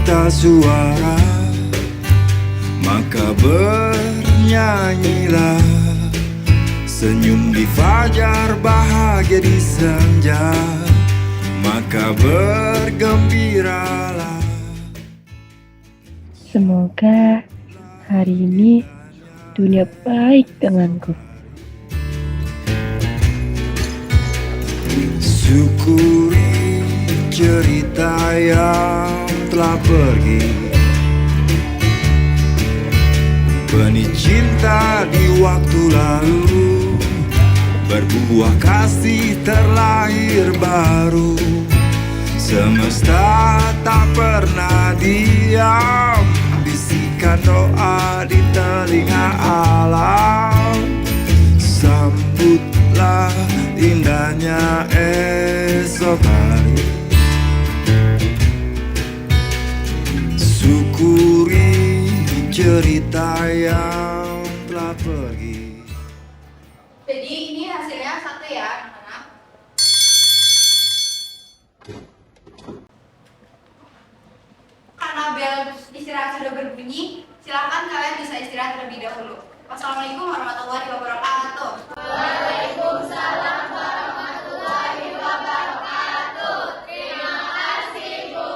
tak suara, maka bernyanyilah. Senyum di fajar, bahagia di senja, maka bergembiralah. Semoga hari ini dunia baik denganku. Syukuri cerita yang telah pergi, benih cinta di waktu lalu, berbuah kasih terlahir baru. Semesta tak pernah diam, bisikan doa di telinga alam. Sambutlah indahnya esok hari, syukuri cerita yang telah pergi. Jadi ini hasilnya satu ya anak-anak. Karena bel istirahat sudah berbunyi, silakan kalian bisa istirahat terlebih dahulu. Wassalamualaikum warahmatullahi wabarakatuh. Waalaikumsalam warahmatullahi wabarakatuh. Terima kasih, Bu.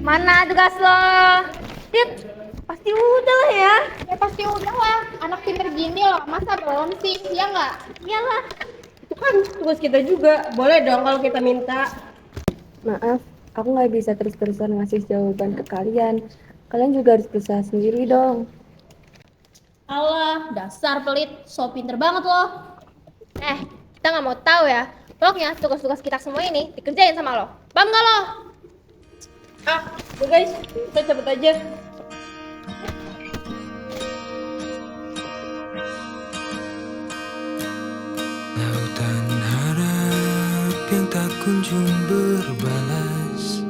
Mana tugas lo? Dit, pasti udah lah ya. Ya pasti udah lah, anak pinter gini loh, masa belum sih? Ya nggak? Iyalah. Itu kan tugas kita juga, boleh dong kalau kita minta. Maaf, aku nggak bisa terus-terusan ngasih jawaban ke kalian. Kalian juga harus berusaha sendiri dong. Alah, dasar pelit, so pinter banget lo. Kita nggak mau tahu ya. Pokoknya tugas-tugas kita semua ini dikerjain sama lo. Paham nggak lo? Udah guys, kita cepet aja. Lautan harap yang tak kunjung berbalas,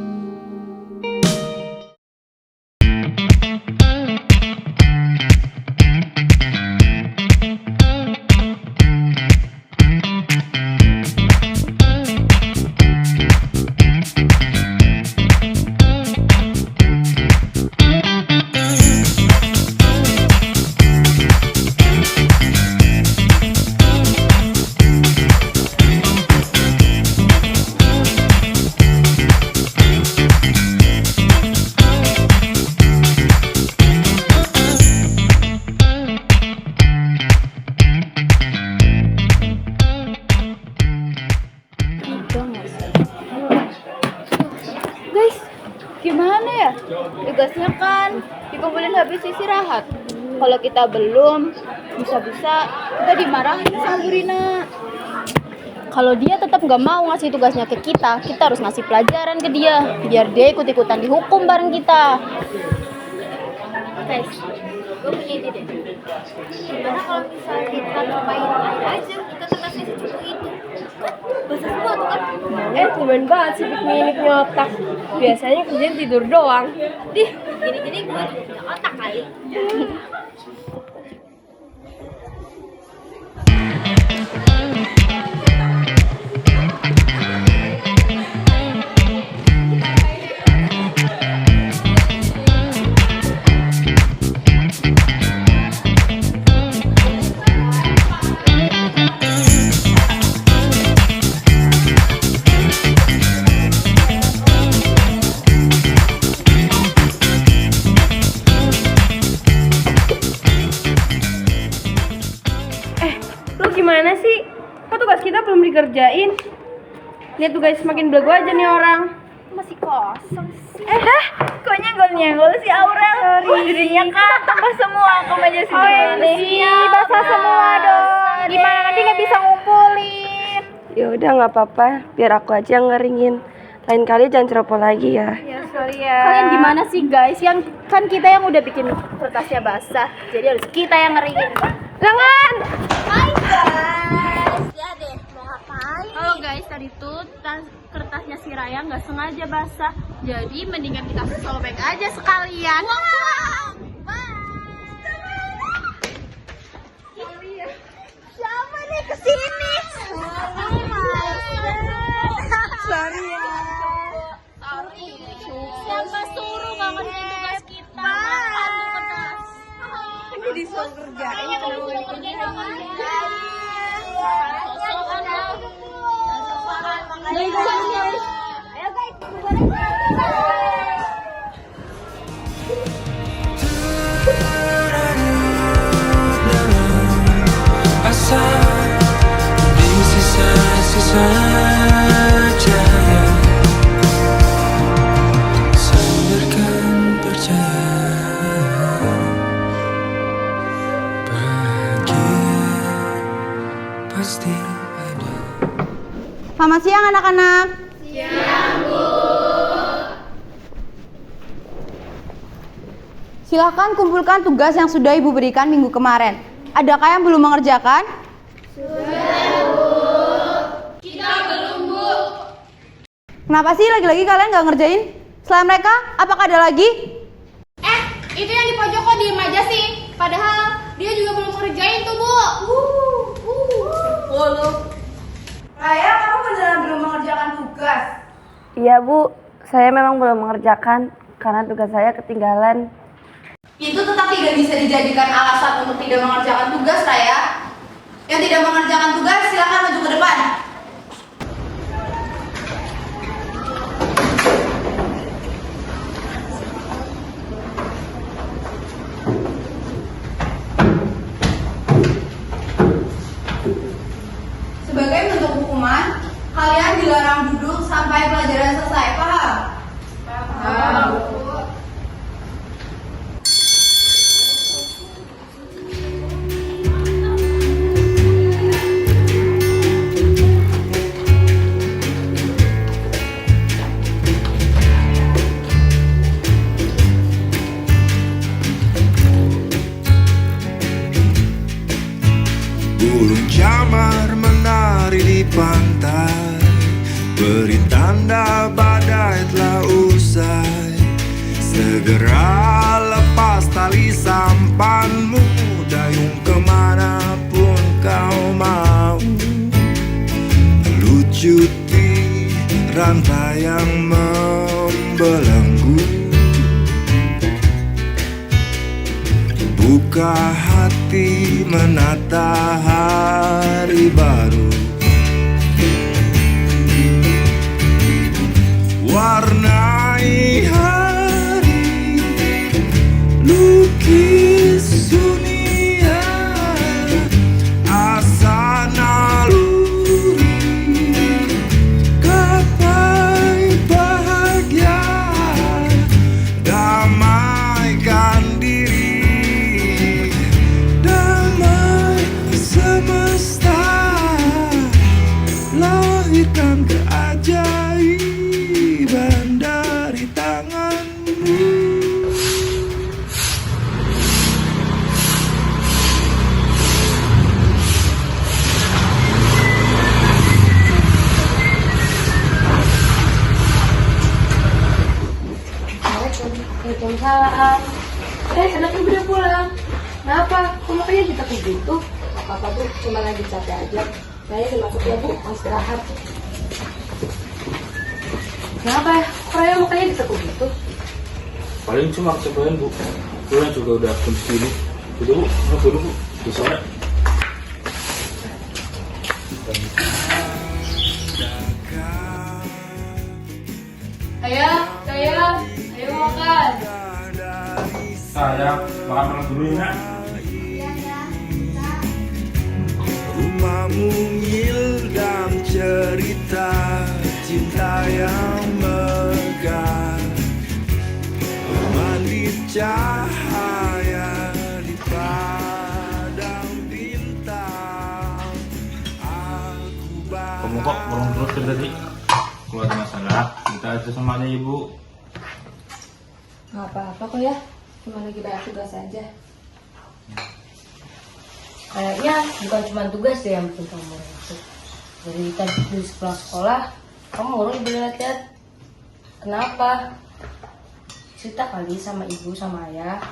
Guys, gimana ya? Tugasnya kan dikumpulin habis istirahat. Kalau kita belum, bisa-bisa kita dimarahin sama Bu Rina. Kalau dia tetap nggak mau ngasih tugasnya ke kita harus ngasih pelajaran ke dia, biar dia ikut-ikutan dihukum bareng kita. Guys, gue punya ide deh. Gimana kalau misalnya kita main aja, kita kasih secucu itu? Bahasa semua tuh kan? Lumayan banget sih pikniknya otak. Biasanya kerjaan tidur doang. Gini-gini gue juga punya otak kali. Gimana sih? Kok tugas kita belum dikerjain? Lihat tuh guys, makin belagu aja nih orang. masih kosong sih. Kok nyenggol-nyenggol sih Aurel? Jadinya kan tambah semua ke meja sini. Basah semua dong. Gimana nanti nggak bisa ngumpulin? Ya udah nggak apa-apa, biar aku aja yang ngeringin. Lain kali jangan ceroboh lagi ya. Ya sorry ya. Kalian gimana sih guys? Yang kan kita yang udah bikin kertasnya basah, jadi harus kita yang ngeringin. Jangan! Hai guys, ya deh mau ngapain? Halo guys, tadi tuh kertasnya si Raya nggak sengaja basah, jadi mendingan kita sobek aja sekalian. Siapa nih kesini? Sorry ya. Sorry. Siapa suruh nggak ngerjain tugas kita? Ini disuruh kerjain. Asa di sisa-sisa jaya, sandarkan percaya, bahagia pasti ada. Selamat siang anak-anak. Silahkan kumpulkan tugas yang sudah Ibu berikan minggu kemarin. Adakah yang belum mengerjakan? Sudah, Bu. Kita belum, Bu. Kenapa sih lagi-lagi kalian nggak ngerjain? Selain mereka, apakah ada lagi? Itu yang di pojok kok diem aja sih. Padahal dia juga belum ngerjain tuh, Bu. Raya, kamu beneran belum mengerjakan tugas? Iya Bu, saya memang belum mengerjakan karena tugas saya ketinggalan. Itu tetap tidak bisa dijadikan alasan untuk tidak mengerjakan tugas, Raya. Yang tidak mengerjakan tugas, silakan maju ke depan. Sebagai bentuk hukuman, kalian dilarang duduk sampai pelajaran selesai, paham? Paham. Burung camar menari di pantai, beri tanda badai telah usai. Segera lepas tali sampanmu, dayung kemanapun kau mau. Lucuti rantai yang membelenggu, buka hati menata hari baru. Warnai hari, lukis dunia, asa naluri, gapai bahagia, damaikan diri, damai semesta, lahirkan keajaiban dari tanganmu. Waalaikumsalam. Anaknya udah pulang. Kenapa? Kok makanya ditekuk gitu? Apa-apa Bu, cuma lagi capek aja. Saya udah masuk ya Bu, mau istirahat. Kenapa ya? Kok Raya mukanya ditekuk gitu? Paling cuma kesebelan Bu, pulang juga udah jam segini. Udah Bu, ngaku dulu Bu, di sana. Ayo makan. Saya makan dulu ya Nak. Rumahmu ngil dalam cerita cinta yang tadi keluar masalah, kita aja sama ibu. Nggak apa-apa kok ya, cuma lagi banyak tugas aja. Kayaknya bukan cuma tugas deh yang bikin kamu resah. Dari tadi di sekolah, kamu murung ibu lihat-lihat. Kenapa? Cerita kali sama ibu sama ayah.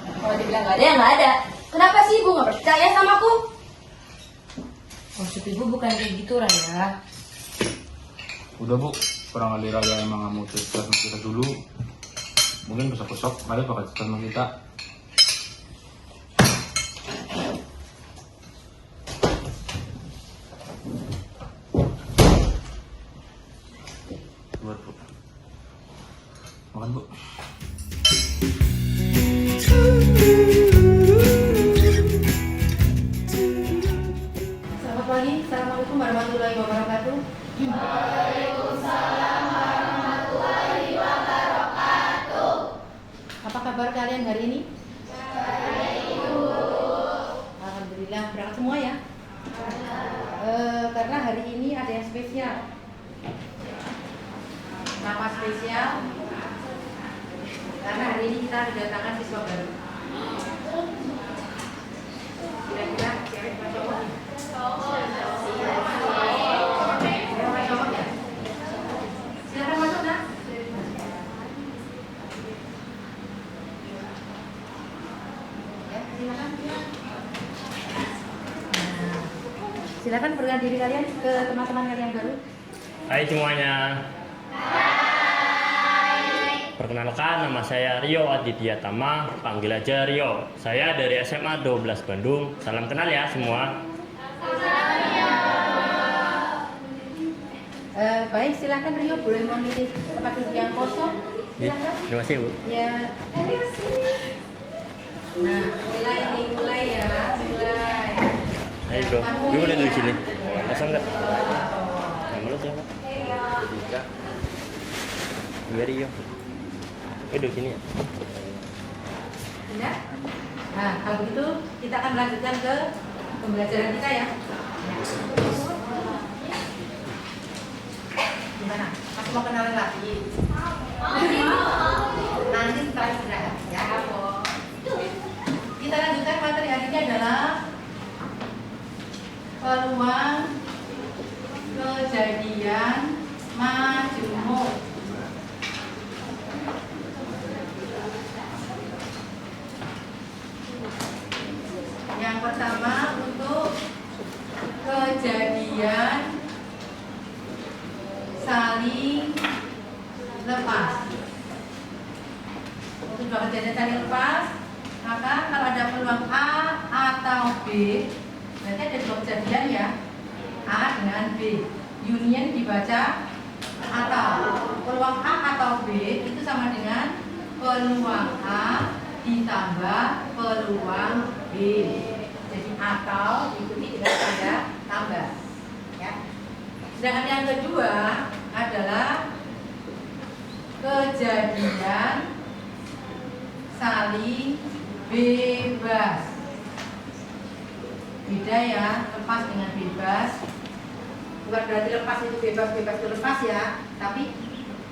Kalau dibilang nggak ada ya nggak ada. Kenapa sih ibu nggak percaya sama aku? Maksud ibu bukan kayak gitu Raya. Udah bu, kurang kali Raya emang nggak mau cerita sama kita dulu. Mungkin besok-besok Raya bakal cerita sama kita. Buat bu, makan bu. Selamat pagi, assalamualaikum warahmatullahi wabarakatuh. Apa kabar kalian hari ini? Alhamdulillah, berangkat semua ya. Karena hari ini ada yang spesial. Kenapa spesial? Karena hari ini kita kedatangan siswa baru. Kira-kira cewek apa cowok nih? Cowok ya? Silakan masuk nak. Ya, silakan. Nah, silakan perkenalkan diri kalian ke teman-teman kalian yang baru. Hai semuanya. Perkenalkan, nama saya Rio Aditya Tama, panggil aja Rio. Saya dari SMA 12 Bandung. Salam kenal ya semua. Baik, silakan Rio, boleh memilih tempat duduk yang kosong. Silakan. Terima kasih Bu. Ya. Nah, mulai ya, mulai. Ayo bro, gue udah duduk sini. Kosong nggak? Nama lu siapa? Dika. Gue Rio. Duduk sini ya. Tidak? Nah, kalau begitu kita akan melanjutkan ke pembelajaran kita ya. Gimana? Masih mau kenalan lagi? Nanti setelah istirahat ya. Kita lanjutkan materi hari ini adalah peluang kejadian majemuk. Yang pertama untuk kejadian saling lepas. Untuk dua kejadian saling lepas, maka kalau ada peluang A atau B, berarti ada dua kejadian ya, A dengan B. Union dibaca atau. Peluang A atau B itu sama dengan peluang A ditambah peluang B. Jadi atau diikuti dengan tanda tambah. Ya. Sedangkan yang kedua adalah kejadian saling bebas. Beda ya, lepas dengan bebas. Bukan berarti lepas itu bebas itu lepas ya, tapi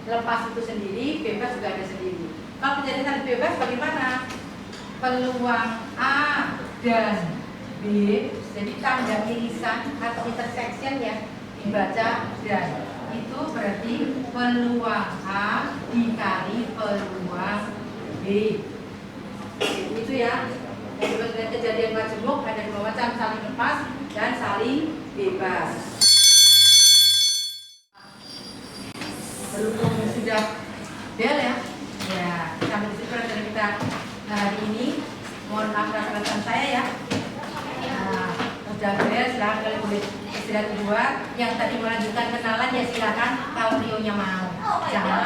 lepas itu sendiri, bebas juga ada sendiri. Kalau kejadian saling bebas bagaimana? Peluang A dan B, jadi tanda irisan atau intersection ya, dibaca dan. Itu berarti peluang A dikali peluang B. Itu ya. Yang kejadian majemuk ada dua macam, saling lepas dan saling bebas. Berhubung sudah bel ya. Ya, sampai di situ pelajaran kita hari ini. Mohon maaf atas saya ya. Nah, udah bel, silahkan kalian boleh istirahat di luar. Yang tadi melanjutkan kenalan ya silakan kalau Rio-nya mau. Jangan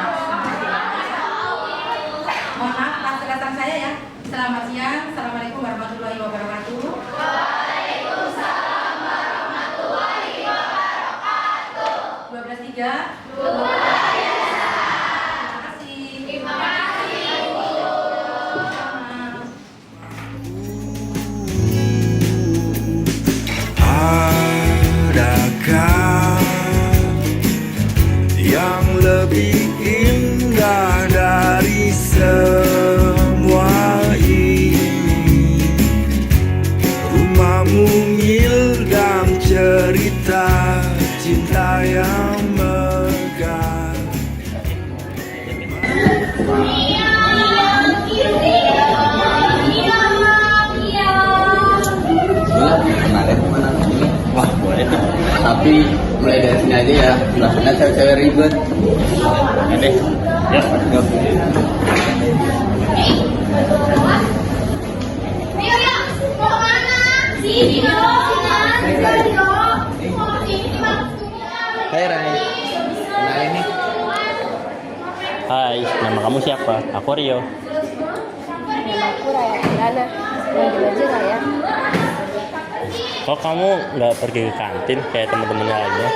mohon maaf atas kelihatan saya ya. Selamat siang. Assalamualaikum warahmatullahi wabarakatuh. Waalaikumsalam warahmatullahi wabarakatuh. 12.3. Luar biasa. Terima kasih. Terima kasih. Adakah lebih indah dari semua ini. Rumahmu ngildam cerita cinta yang megah. Wah boleh tuh, tapi mulai dari sini aja ya, belakangnya cewek-cewek ribet. Oke deh, ya. Yuk. Ayo, mau kemana? Sini dong, sini dong. Hai Rai, kenalin nih. Hai, nama kamu siapa? Aku Rio. Nama aku Raya Kirana. Panggil aja Raya. Kok kamu nggak pergi ke kantin kayak teman-teman lainnya?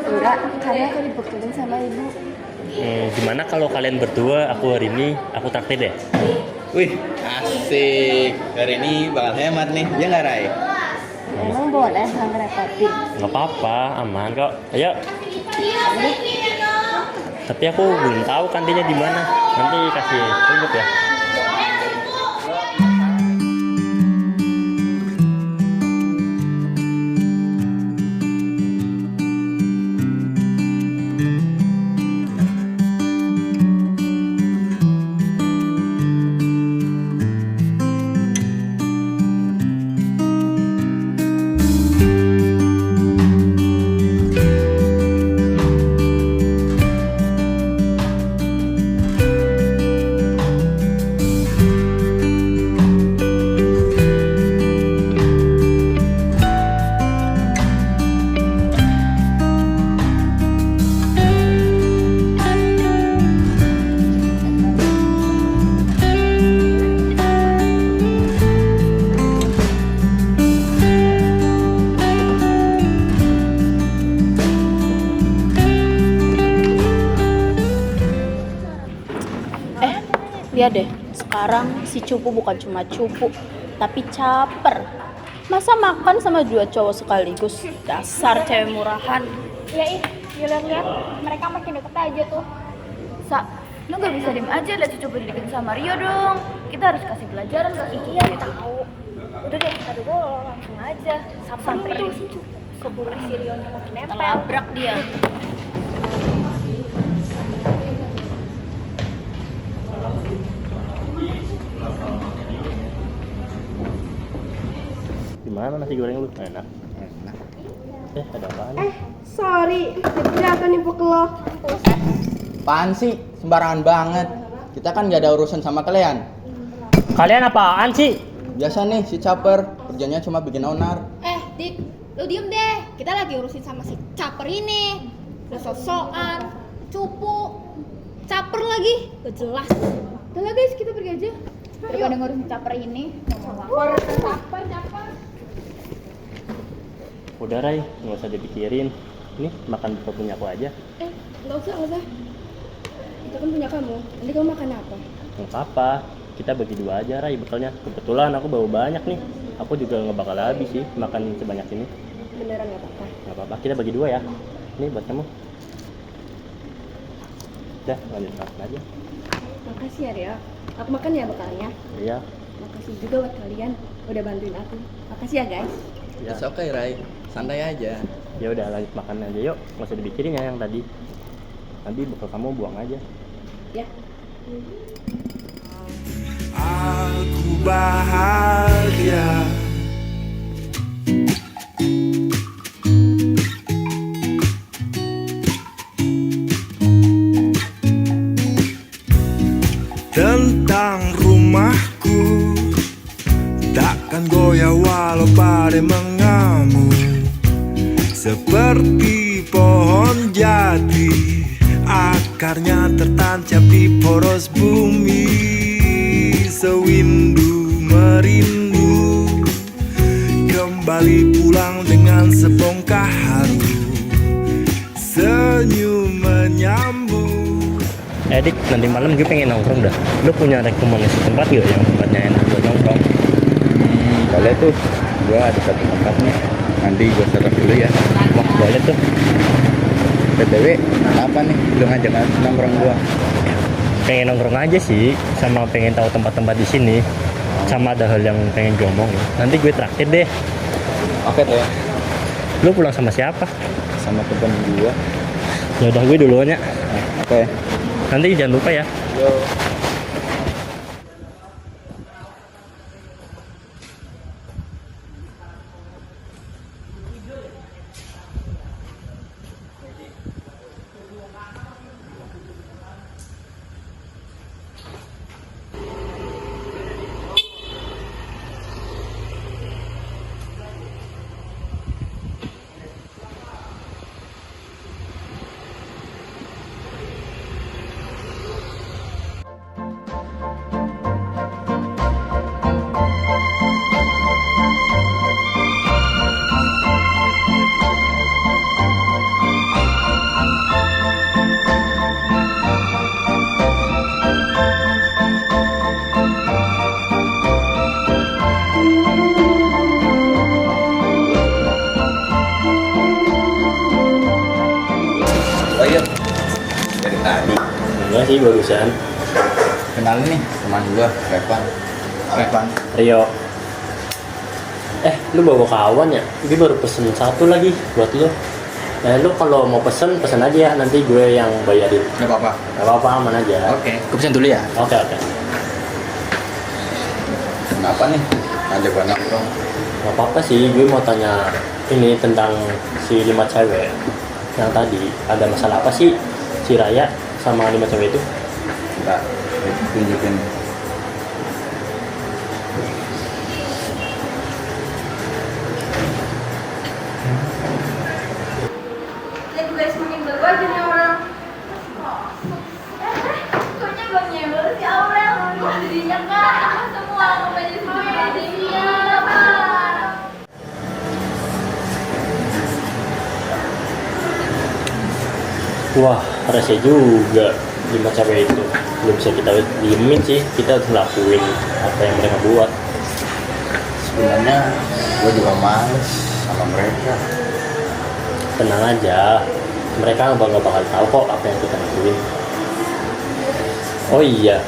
Enggak, karena aku dibekelin sama ibu. Gimana kalau kalian berdua, aku hari ini, aku traktir deh. Wih, asik. Hari ini bakal hemat nih, ya nggak Rai? Emang boleh nggak ngerepotin? Nggak apa-apa, aman kok. Ayo. Tapi aku belum tahu kantinnya di mana. Nanti kasih tunjuk ya. Lihat deh, sekarang si cupu bukan cuma cupu, tapi caper. Masa makan sama dua cowok sekaligus? Dasar cewek murahan. Ya ih, lihat-lihat mereka makin deket aja tuh. Sa, lu gak bisa diem aja lihat si cupu dideketin sama Rio dong. Kita harus kasih pelajaran ke si cupu. Iya tahu. Udah deh, kita dulu langsung aja. Samperin si cupu. Keburu si Rio-nya makin nempel. Labrak dia. Gimana nasi goreng lu? Enak. Ada apaan? Sorry, jatuh nih lo. Apaan sih? Sembarangan banget. Kita kan nggak ada urusan sama kalian. Kalian apaan sih? Biasa nih si caper, kerjanya cuma bikin onar. Dik, lu diem deh. Kita lagi urusin sama si caper ini. Udah sosokan, cupu, caper lagi, gak jelas. Udah lah guys, kita pergi aja. Daripada ngurusin caper ini. Caper. Udah Rai, nggak usah dipikirin. Ini makan buka punya aku aja. Nggak usah. Itu kan punya kamu. Nanti kamu makan apa? Nggak apa-apa, kita bagi dua aja Rai bekalnya. Kebetulan aku bawa banyak nih. Aku juga nggak bakal habis sih makan sebanyak ini. Beneran nggak apa-apa? Nggak apa-apa, kita bagi dua ya. Ini buat kamu. Udah, lanjut makan aja. Makasih ya Rio. Aku makan ya bekalnya. Iya. Makasih juga buat kalian udah bantuin aku. Makasih ya guys. Ya. It's okay Rai, santai aja. Ya udah lanjut makan aja yuk. Nggak usah dipikirin ya yang tadi. Nanti bekal kamu buang aja. Ya. Aku bahagia. Tentang rumahku takkan goyah walau badai mengamuk. Seperti pohon jati, akarnya tertancap di poros bumi. Sewindu merindu, kembali pulang dengan sebongkah haru. Senyum menyambut. Dik, nanti malam gue pengen nongkrong dah. Lu punya rekomendasi tempat gak yang tempatnya enak buat nongkrong? Boleh tuh, gua ada satu tempat nih. Nanti gua search dulu ya. Wah, boleh tuh. BTW, apa nih? Lu ngajak nongkrong gua. Pengen nongkrong aja sih, sama pengen tahu tempat-tempat di sini. Sama ada hal yang pengen gue omongin. Nanti gue traktir deh. Oke deh, Lu pulang sama siapa? sama temen gua. Ya udah gue duluan ya. Oke. Nanti jangan lupa ya. Yo. Oh iya, dari tadi. Enggak sih barusan. Kenalin nih teman gua, Revan. Rio. Lu bawa kawan ya? Gue baru pesen satu lagi buat lu. Lu kalau mau pesen aja ya, nanti gue yang bayarin. Nggak apa-apa. Gak apa-apa, aman aja. Oke, gua pesen dulu ya. Oke. Kenapa nih? Ngajak gua nongkrong. Gak apa-apa sih, gue mau tanya ini tentang si 5 cewek yang tadi. Ada masalah apa sih si Raya sama 5 cewek itu? Bentar, tunjukin. Guys, makin baru aja nih orang. Kayaknya belum nyebel si Aurel. Jadinya kak, semua aku jadi dia. Wah, rese juga 5 cewek itu. Belum bisa kita diemin sih, kita harus ngelakuin apa yang mereka buat. Sebenarnya gua juga males sama mereka. Tenang aja, mereka nggak bakal tahu kok apa yang kita lakuin. Oh iya,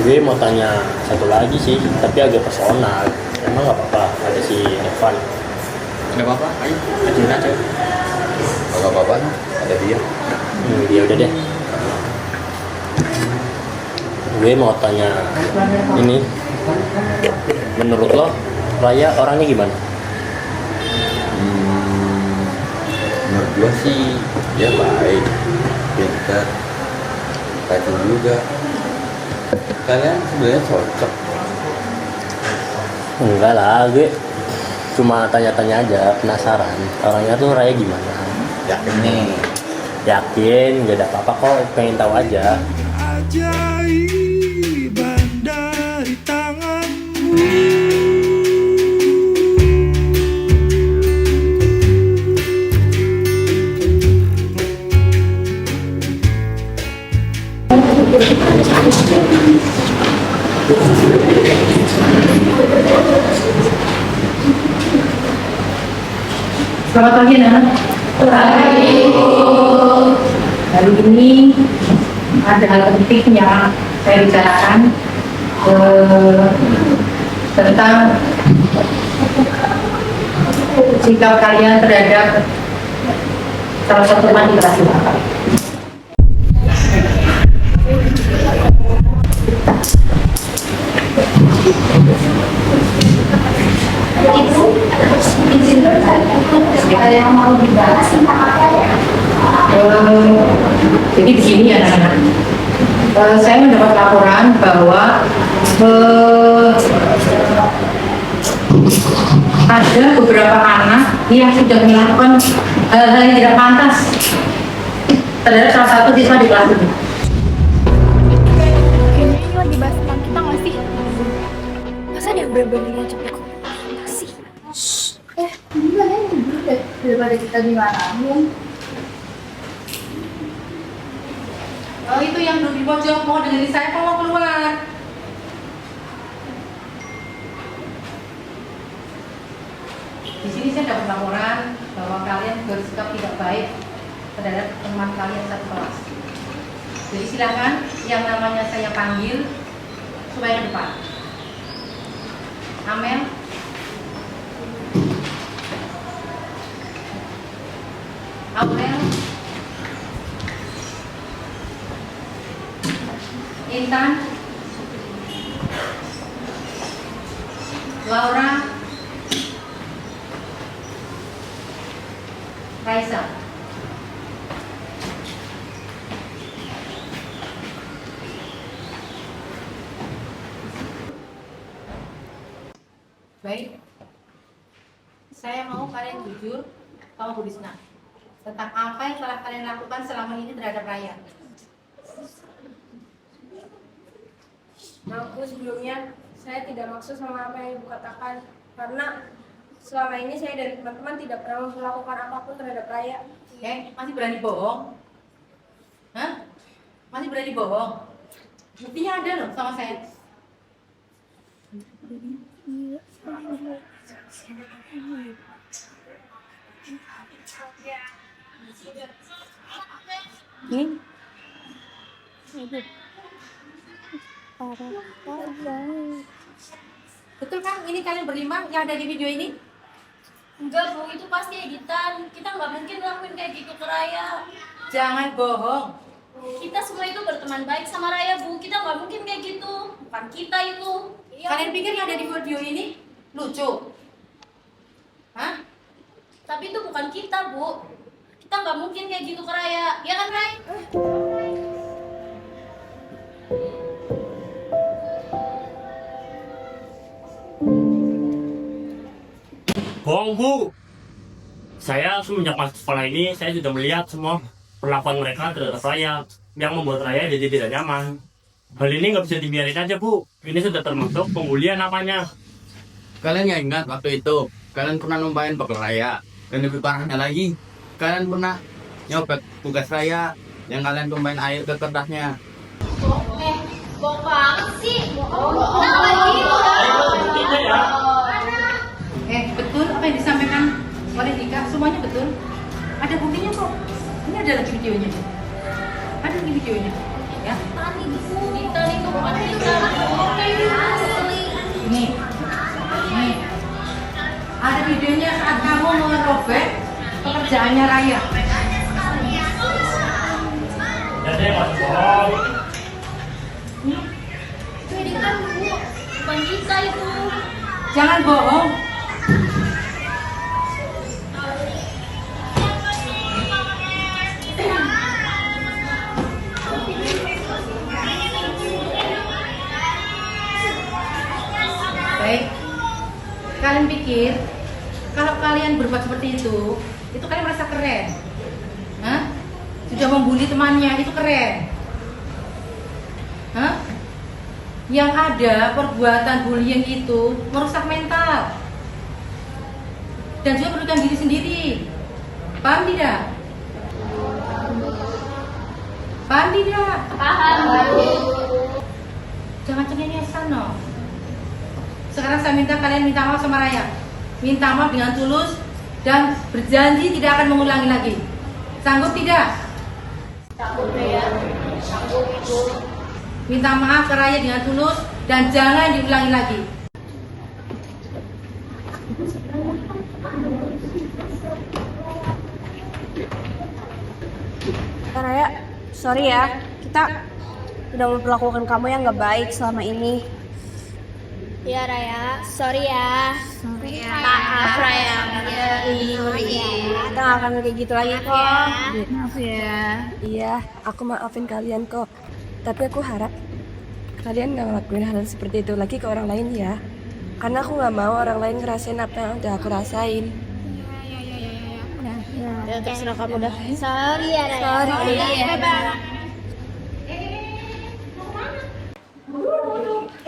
gue mau tanya satu lagi sih, tapi agak personal. Emang nggak apa-apa, ada si Evan. Nggak apa-apa, ayo ajuin aja. Nggak apa-apa, ada dia. Ya udah deh. Gue mau tanya ini, menurut lo Raya orangnya gimana? Menurut gua sih dia baik, pintar, rajin juga. Kalian sebenarnya cocok. Enggak lah, gue cuma tanya-tanya aja, penasaran. Orangnya tuh Raya gimana? Yakin nih. Yakin, gak ada apa-apa kok, pengen tahu aja. Ajaiban dari tanganmu. Selamat pagi, Nak. Hari ini ada hal penting yang saya bicarakan tentang sikap kalian terhadap salah satu teman di kelas kita. Ada yang mau dibahas tentang apa ya? Jadi begini ya anak-anak. Saya mendapat laporan bahwa ada beberapa anak yang sudah melakukan hal-hal yang tidak pantas terhadap salah satu siswa di kelas ini. Kayaknya ini lagi bahas tentang kita nggak sih? Masa dia bener-bener capek kok? Sih. Gimana yang dulu deh daripada kita dimarahin. Oh itu yang duduk di pojok mau dengerin saya kalau mau keluar. Di sini saya dapat laporan bahwa kalian bersikap tidak baik terhadap teman kalian satu kelas. Jadi silakan yang namanya saya panggil supaya ke depan. Amel, Aurel, Intan, Laura, Raisa. Baik, saya mau kalian jujur sama Bu Risna tentang apa yang telah kalian lakukan selama ini terhadap Raya. Aku sebelumnya saya tidak maksud sama apa yang Ibu katakan, karena selama ini saya dan teman-teman tidak pernah melakukan apapun terhadap Raya. Masih berani bohong? Hah? Masih berani bohong? Buktinya ada loh sama saya. Ini betul kan ini kalian berlima yang ada di video ini? Enggak Bu, itu pasti editan. Kita nggak mungkin ngelakuin kayak gitu ke Raya. Jangan bohong. Kita semua itu berteman baik sama Raya Bu. Kita nggak mungkin kayak gitu. Bukan kita itu. Kalian pikir yang ada di video ini lucu? Hah? Tapi itu bukan kita Bu. Kita nggak mungkin kayak gitu ke Raya. Ya kan Ray? Bohong Bu. Saya semenjak masuk sekolah ini, saya sudah melihat semua perlakuan mereka terhadap Raya yang membuat Raya jadi tidak nyaman. Hal ini nggak bisa dibiarin aja Bu. Ini sudah termasuk pembulian namanya. Kalian nggak ingat waktu itu kalian pernah numpahin bekal Raya, dan lebih parahnya lagi kalian pernah nyopet tugas Raya yang kalian tumpahin air ke kertasnya. Bohong banget sih. Kenapa gitu? Betul apa yang disampaikan oleh Dika, semuanya betul. Ada buktinya kok. Ini ada lagi videonya. Ada lagi videonya. Ya. Kita itu bukan kita. Asli. Nih. Ada videonya saat kamu merobek pekerjaannya Raya. Jadi masih bohong. Itu editan Bu. Bukan kita itu. Jangan bohong. Baik, kalian pikir kalau kalian berbuat seperti itu kalian merasa keren? Hah? Sudah membuli temannya, itu keren? Hah? Yang ada perbuatan bullying itu merusak mental dan juga merugikan diri sendiri. Paham tidak? Paham tidak? Paham Bu. Jangan cengengesan no. Sekarang saya minta kalian minta maaf sama Raya. Minta maaf dengan tulus dan berjanji tidak akan mengulangi lagi. Sanggup tidak? Sanggup ya. Sanggup Ibu. Minta maaf ke Raya dengan tulus dan jangan diulangi lagi. Raya, sorry ya. Kita udah memperlakukan kamu yang nggak baik selama ini. Ya Raya, sorry ya. Maaf Raya. Kita nggak akan kayak gitu lagi kok. Maaf ya. Iya, aku maafin kalian kok. Tapi aku harap kalian nggak ngelakuin hal seperti itu lagi ke orang lain ya. Karena aku nggak mau orang lain ngerasain apa yang udah aku rasain. Ya terserah kamu dah. Sorry ya Raya. Sorry.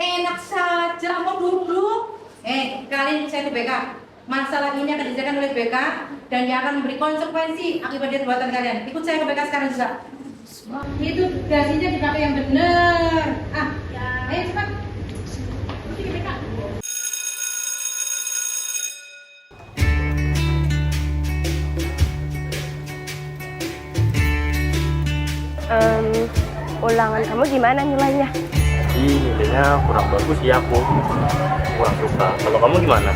Enak saja mau duduk. Kalian saya ke BK. Masalah ini akan diselesaikan oleh BK dan dia akan memberi konsekuensi akibat dari perbuatan kalian. Ikut saya ke BK sekarang juga. Itu gajinya dipakai yang benar. Ayo cepat. Pergi ke BK. Ulangan kamu gimana nilainya? Nilainya kurang bagus ya, aku kurang suka. Kalau kamu gimana?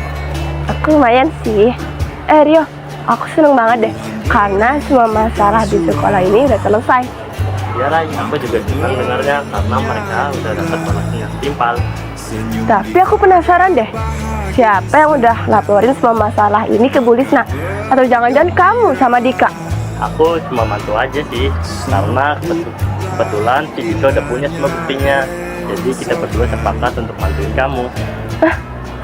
Aku lumayan sih. Rio, aku seneng banget deh karena semua masalah di sekolah ini udah selesai. Ya Rai, aku juga senang dengarnya karena mereka udah dapat bonusnya yang setimpal. Tapi aku penasaran deh, siapa yang udah laporin semua masalah ini ke Bu Lisna? Atau jangan-jangan kamu sama Dika? Aku cuma bantu aja sih, karena kebetulan si Dika udah punya semua buktinya. Jadi kita berdua sepakat untuk bantuin kamu.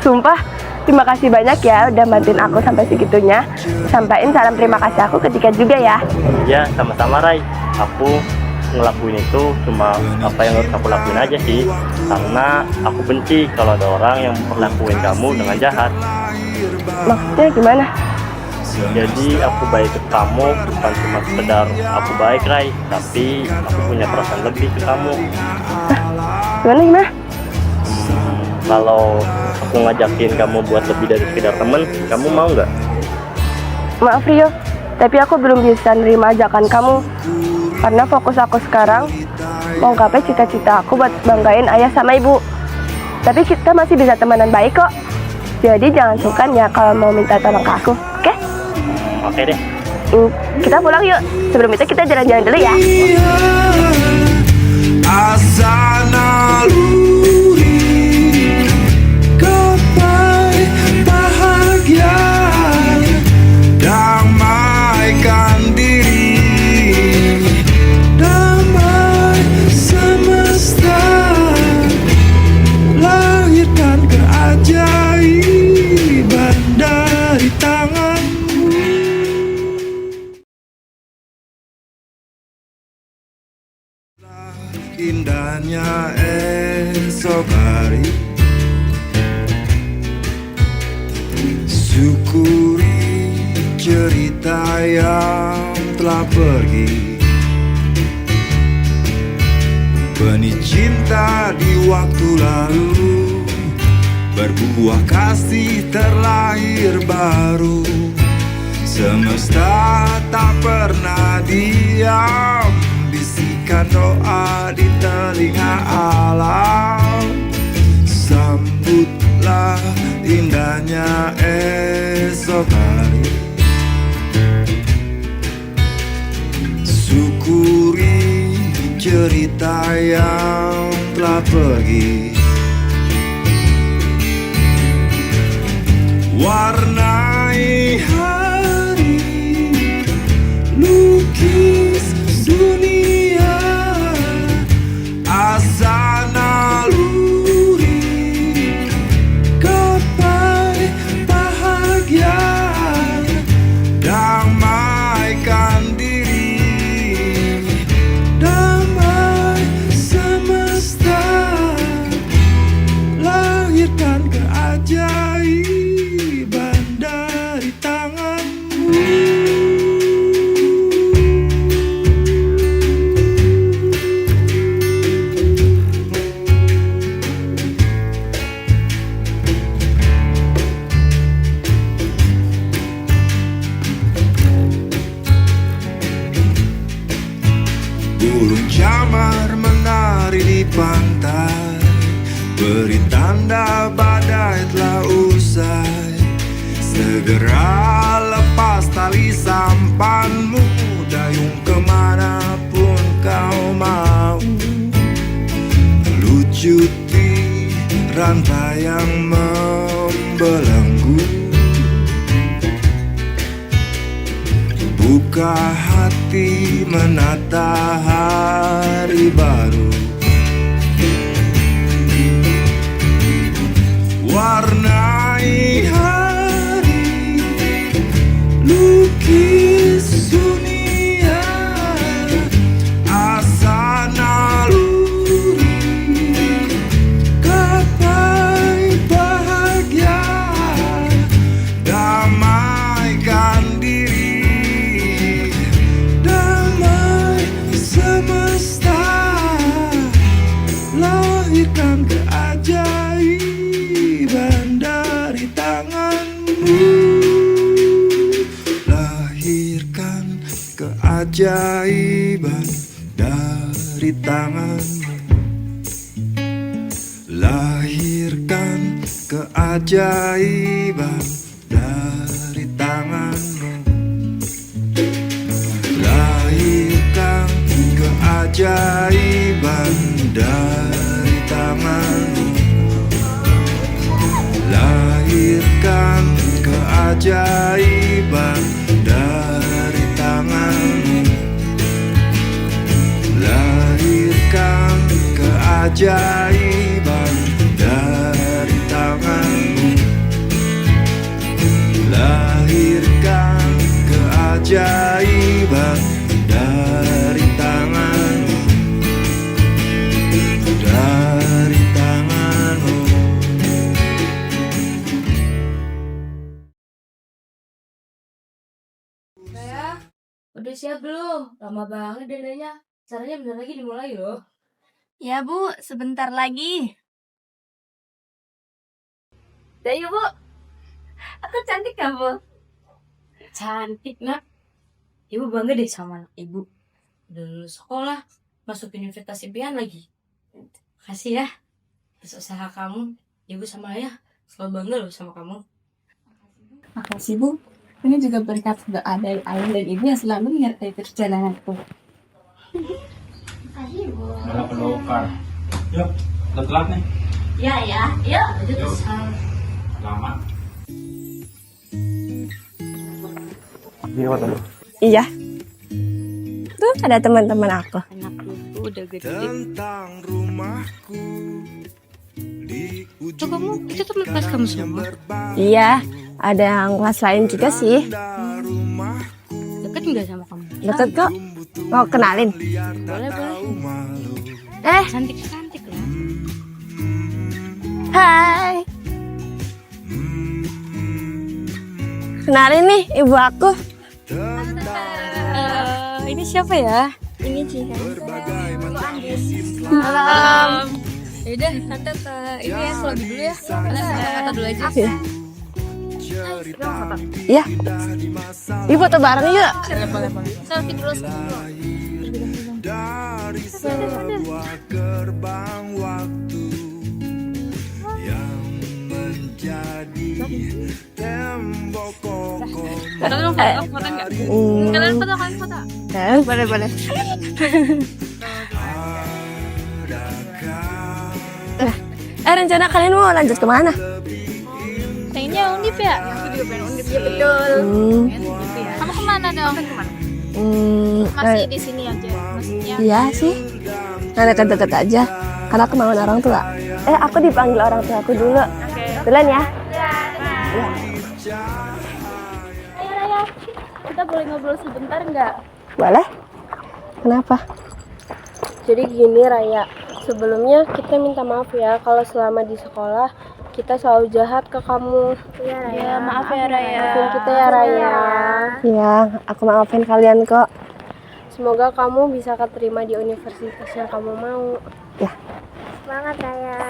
Sumpah, terima kasih banyak ya udah bantuin aku sampai segitunya. Sampaiin salam terima kasih aku ke Dika juga ya. Iya, sama-sama Rai. Aku ngelakuin itu cuma apa yang harus aku lakuin aja sih, karena aku benci kalau ada orang yang memperlakuin kamu dengan jahat. Maksudnya gimana? Jadi aku baik ke kamu bukan cuma sekedar aku baik Rai, tapi aku punya perasaan lebih ke kamu. Gimana? Kalau aku ngajakin kamu buat lebih dari sekedar temen, kamu mau nggak? Maaf Rio, tapi aku belum bisa nerima ajakan kamu. Karena fokus aku sekarang mau gapai cita-cita aku buat banggain ayah sama ibu. Tapi kita masih bisa temenan baik kok. Jadi jangan sungkan ya kalau mau minta tolong ke aku, oke? Oke deh. Kita pulang yuk. Sebelum itu kita jalan-jalan dulu ya. Asa naluri gapai bahagia, damaikan diri, damai semesta, lahirkan keajaiban dari tanganmu. Indahnya esok hari, syukuri cerita yang telah pergi. Benih cinta di waktu lalu, berbuah kasih terlahir baru. Semesta tak pernah diam, bisikan doa di telinga alam. Sambutlah indahnya esok hari, syukuri cerita yang telah pergi. Warnai hari, lukis dunia, asa naluri gapai bahagia, damaikan diri, damai semesta, lahirkan keajaiban dari tanganmu. Burung camar menari di pantai, beri tanda badai telah usai. Segera lepas tali sampanmu, dayung kemanapun kau mau. Lucuti rantai yang membelenggu, buka hati menata hari baru. Warnai hari, lukis dunia, asa naluri gapai bahagia, damaikan diri, damai semesta, lahirkan keajaiban dari tanganmu, lahirkan keajaiban dari dari tanganmu, lahirkan keajaiban dari tanganmu, lahirkan keajaiban dari tanganmu, lahirkan keajaiban dari tanganmu, lahirkan keajaiban dari tanganmu, lahirkan keajaiban dari tanganmu, dari tanganmu. Udah siap belum? Lama banget dananya. Caranya bentar lagi dimulai loh. Ya Bu, sebentar lagi. Udah yuk Bu. Aku cantik gak Bu? Cantik nak. Ibu bangga deh sama anak ibu. Udah lulus sekolah, masuk universitas impian lagi. Makasih ya atas usaha kamu. Ibu sama ayah selalu bangga loh sama kamu. Makasih Bu. Ini juga berkat doa dari ayah dan ibu yang selalu menyertai perjalananku. Malah pelukar. Yuk, udah telat nih. Ya, yuk. Yuk. Selamat. Iya. Tuh ada teman-teman aku. Anak itu udah gede. Tentang rumahku di Itu kamu, itu teman kelas kamu semua. Iya, ada yang kelas lain juga sih. Deket nggak sama kamu? Deket kok. Mau kenalin? Boleh. Cantik lah. Hai. Kenalin nih ibu aku. Ini siapa ya? Ini Cihan. Malam. Yaudah, tante ke ini ya, selagi dulu ya. Kata dulu aja. Iya. Ibu foto bareng yuk. Boleh. Selfie dulu. dari sebuah gerbang waktu yang menjadi tembok kokoh. Kalian foto nggak? Kalian foto. Boleh. Rencana kalian mau lanjut kemana? Pengennya undip ya? Aku juga pengen undip. Iya betul. Kamu kemana dong? Masih di sini aja. Maksudnya? Iya sih. Nah, deket-deket aja. Karena kemauan orang tua. Aku dipanggil orang tua aku dulu. Duluan ya. Ayo Raya, kita boleh ngobrol sebentar nggak? Boleh? Kenapa? Jadi gini Raya, sebelumnya kita minta maaf ya kalau selama di sekolah kita selalu jahat ke kamu. Iya Raya, maaf ya Raya. Maafin kita ya Raya. Iya, aku maafin kalian kok. Semoga kamu bisa keterima di universitas yang kamu mau. Ya. Semangat Raya.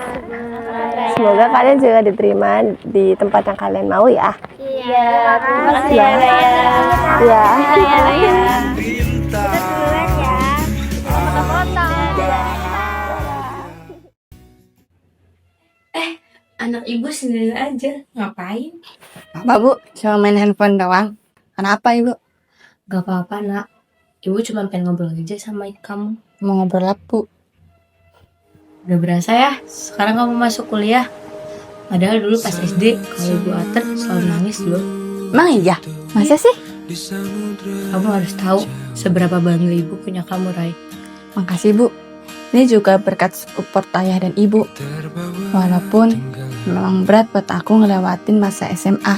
Semoga kalian juga diterima di tempat yang kalian mau ya. Iya, terima kasih ya Raya. Iya. Iya Raya. Kita duluan ya. Foto-foto. Anak ibu sendiri aja, ngapain? Apa Bu? Cuma main handphone doang. Kenapa Ibu? Gak apa-apa nak, ibu cuma pengen ngobrol aja sama kamu. Mau ngobrol apa Bu? Udah berasa ya, sekarang kamu masuk kuliah. Padahal dulu pas SD, kalau ibu Ater selalu nangis loh. Emang iya? Masa sih? Kamu harus tahu seberapa bangga ibu punya kamu, Rai. Makasih Bu. Ini juga berkat support ayah dan ibu. Walaupun memang berat buat aku ngelewatin masa SMA.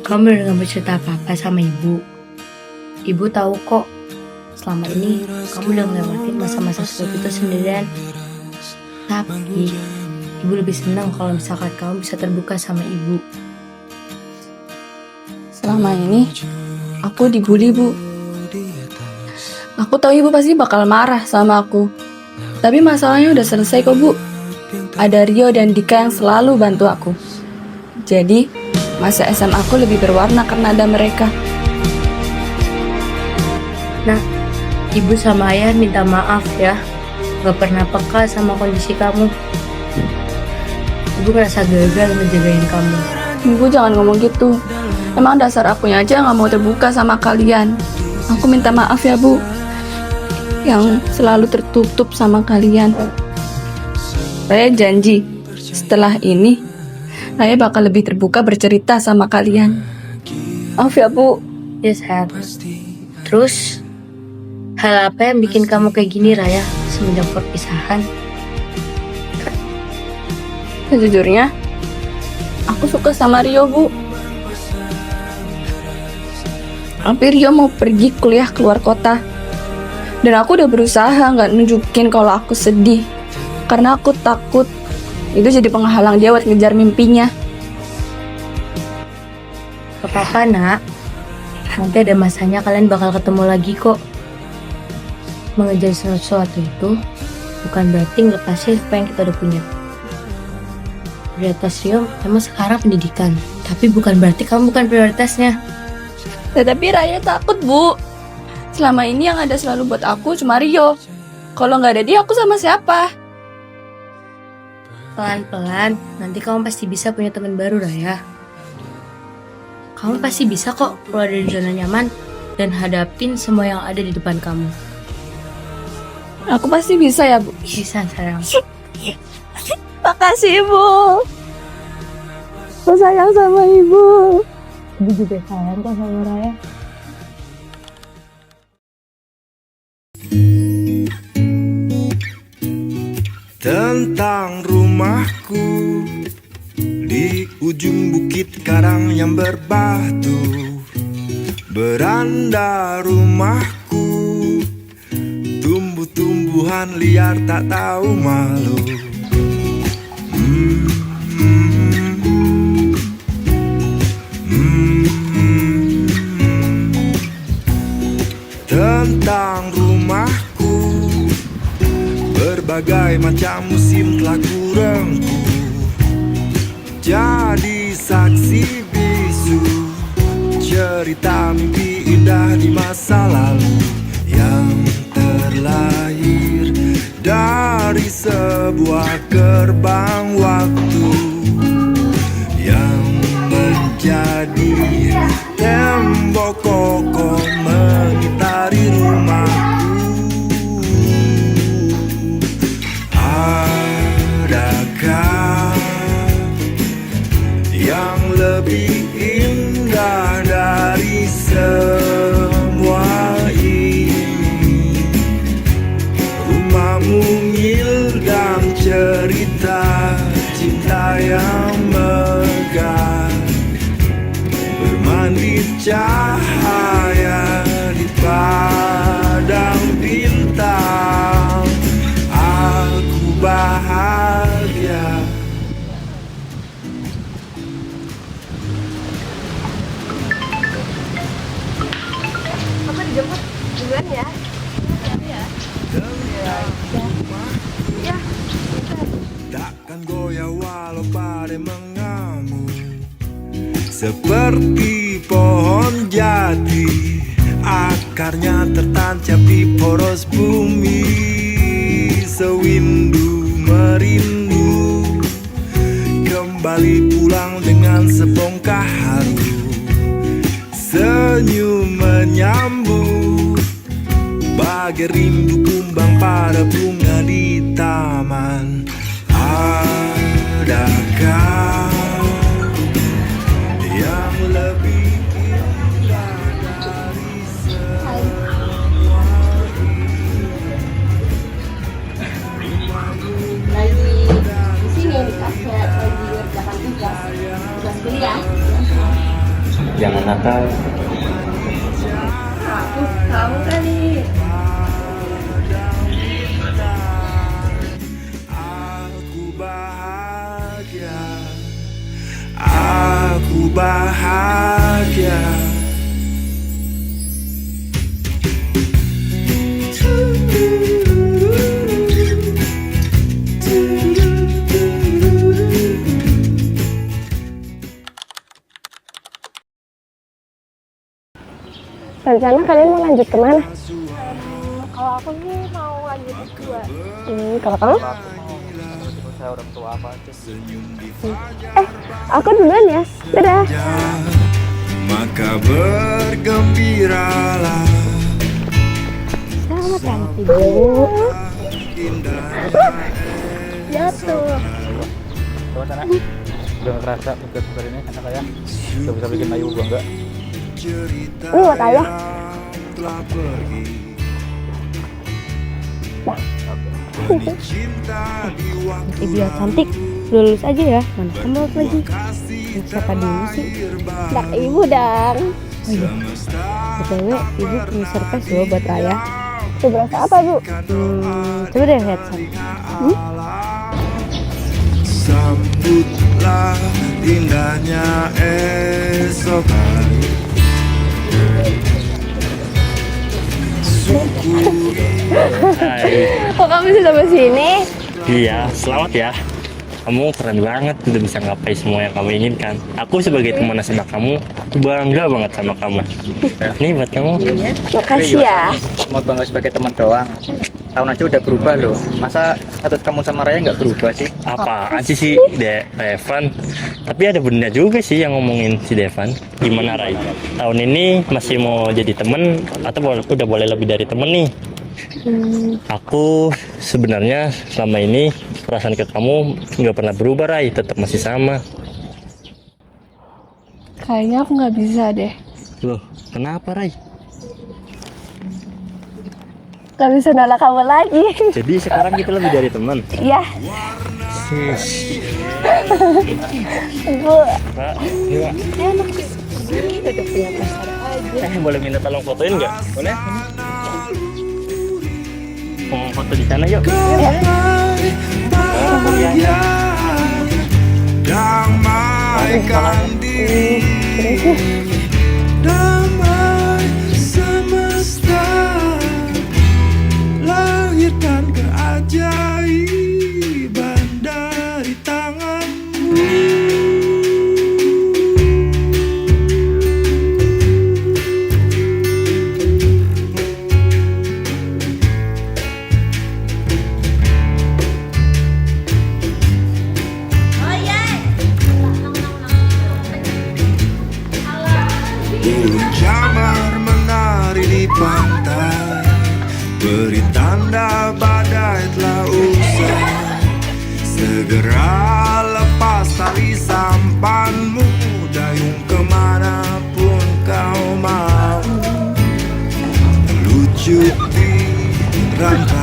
Kamu udah gak bercerita apa-apa sama ibu. Ibu tahu kok, selama ini kamu udah ngelewatin masa-masa sulit itu sendirian. Tapi ibu lebih senang kalau misalkan kamu bisa terbuka sama ibu. Selama ini aku dibully Bu. Aku tahu ibu pasti bakal marah sama aku. Tapi masalahnya udah selesai kok Bu. Ada Rio dan Dika yang selalu bantu aku. Jadi masa SMA aku lebih berwarna karena ada mereka. Nah, Ibu sama ayah minta maaf ya, gak pernah peka sama kondisi kamu. Ibu ngerasa gagal ngejagain kamu. Ibu jangan ngomong gitu. Emang dasar akunya aja nggak mau terbuka sama kalian. Aku minta maaf ya Bu, yang selalu tertutup sama kalian. Saya janji, setelah ini saya bakal lebih terbuka bercerita sama kalian. Maaf ya Bu. Ya sayang. Terus, hal apa yang bikin kamu kayak gini Raya semenjak perpisahan? Sejujurnya, aku suka sama Rio, Bu. Tapi Rio mau pergi kuliah keluar kota. Dan aku udah berusaha nggak nunjukin kalau aku sedih. Karena aku takut itu jadi penghalang dia buat ngejar mimpinya. Gak apa-apa nak, nanti ada masanya kalian bakal ketemu lagi kok. Mengejar sesuatu itu bukan berarti ngelepasin apa yang kita udah punya. Prioritas Rio emang sekarang pendidikan, tapi bukan berarti kamu bukan prioritasnya. Tetapi Raya takut, Bu. Selama ini yang ada selalu buat aku cuma Rio. Kalau nggak ada dia, aku sama siapa? Pelan-pelan, nanti kamu pasti bisa punya teman baru Raya. Kamu pasti bisa kok keluar dari zona nyaman dan hadapin semua yang ada di depan kamu. Aku pasti bisa ya, Bu. Bisa sayang. Makasih, Ibu. Aku sayang sama Ibu. Ibu juga sayang kok sama Raya. Tentang rumahku di ujung bukit karang yang berbatu, beranda rumahku tumbuh-tumbuhan liar tak tahu malu. Tentang rumahku, berbagai macam musim telah kurengku jadi saksi bisu cerita mimpi indah di masa lalu yang terlahir dari sebuah gerbang waktu yang menjadi tembok kokoh mengitari rumahku. Adakah yang lebih indah dari semua ini? Rumah mungil dan cerita cinta yang megah, bermandi cahaya di padang bintang. Aku bahagia. Aku dijemput duluan ya. Ya. Takkan goyah walau badai mengamuk, seperti pohon jati, akarnya tertancap di poros bumi. Sewindu merindu kembali pulang dengan sebongkah haru, senyum menyambut bagai rindu kumbang pada bunga di taman. Adakah yang lebih indah dari semua Lagi di sini di kafe lagi ngerjakan tugas kuliah. Jangan nakal. Aku tahu kali. Aku bahagia. Rencana kalian mau lanjut kemana? Kalau aku sih mau lanjut S2. Kalau kamu? Saya orang tua apa sih? Aku duluan ya. Dadah. Maka bergembiralah. Selamat nanti, Bu. Jatuh. Coba sana. Udah nggak kerasa tugas-tugas ini anak saya. Udah bisa bikin Ayu bangga. Ini buat ayah. Telah pergi. Cinta di waktu Ibu yang cantik, lulus aja ya. Mana kamu lagi? Siapa dulu sih? Dak ibu dang. Oh iya. BTW, ibu punya surprise loh buat Raya. Surprise apa, Bu? Coba deh lihat sana. Sambutlah indahnya esok hari. Kok kamu bisa sampai sini? Iya, selamat ya. Kamu keren banget, udah bisa ngapai semua yang kamu inginkan. Aku sebagai teman SMA kamu, aku bangga banget sama kamu. Ini buat kamu. Makasih ya. Mau bangga sebagai teman doang. Tahun aja udah berubah loh. Masa status kamu sama Raya nggak berubah sih? Apaan sih Devan? Tapi ada benernya juga sih yang ngomongin si Devan. Gimana Ray? Tahun ini masih mau jadi temen atau udah boleh lebih dari temen nih? Aku sebenarnya selama ini perasaan ke kamu nggak pernah berubah Ray, tetap masih sama. Kayaknya aku nggak bisa deh. Loh, kenapa Ray? Gak bisa nolak kamu lagi. Jadi sekarang kita lebih dari teman. Iya. Bu. Pak, iya. Enak sih. Kita udah punya pacar aja. Boleh minta tolong fotoin nggak? Boleh? Mau foto di sana yuk. Bahagia, damaikan diri, damai semesta, lahirkan keajaiban dari tanganmu. Burung jamar menari di pantai, beri tanda badai telah usai. Segera lepas tali sampanmu, dayung kemanapun kau mau. Lucuti rantai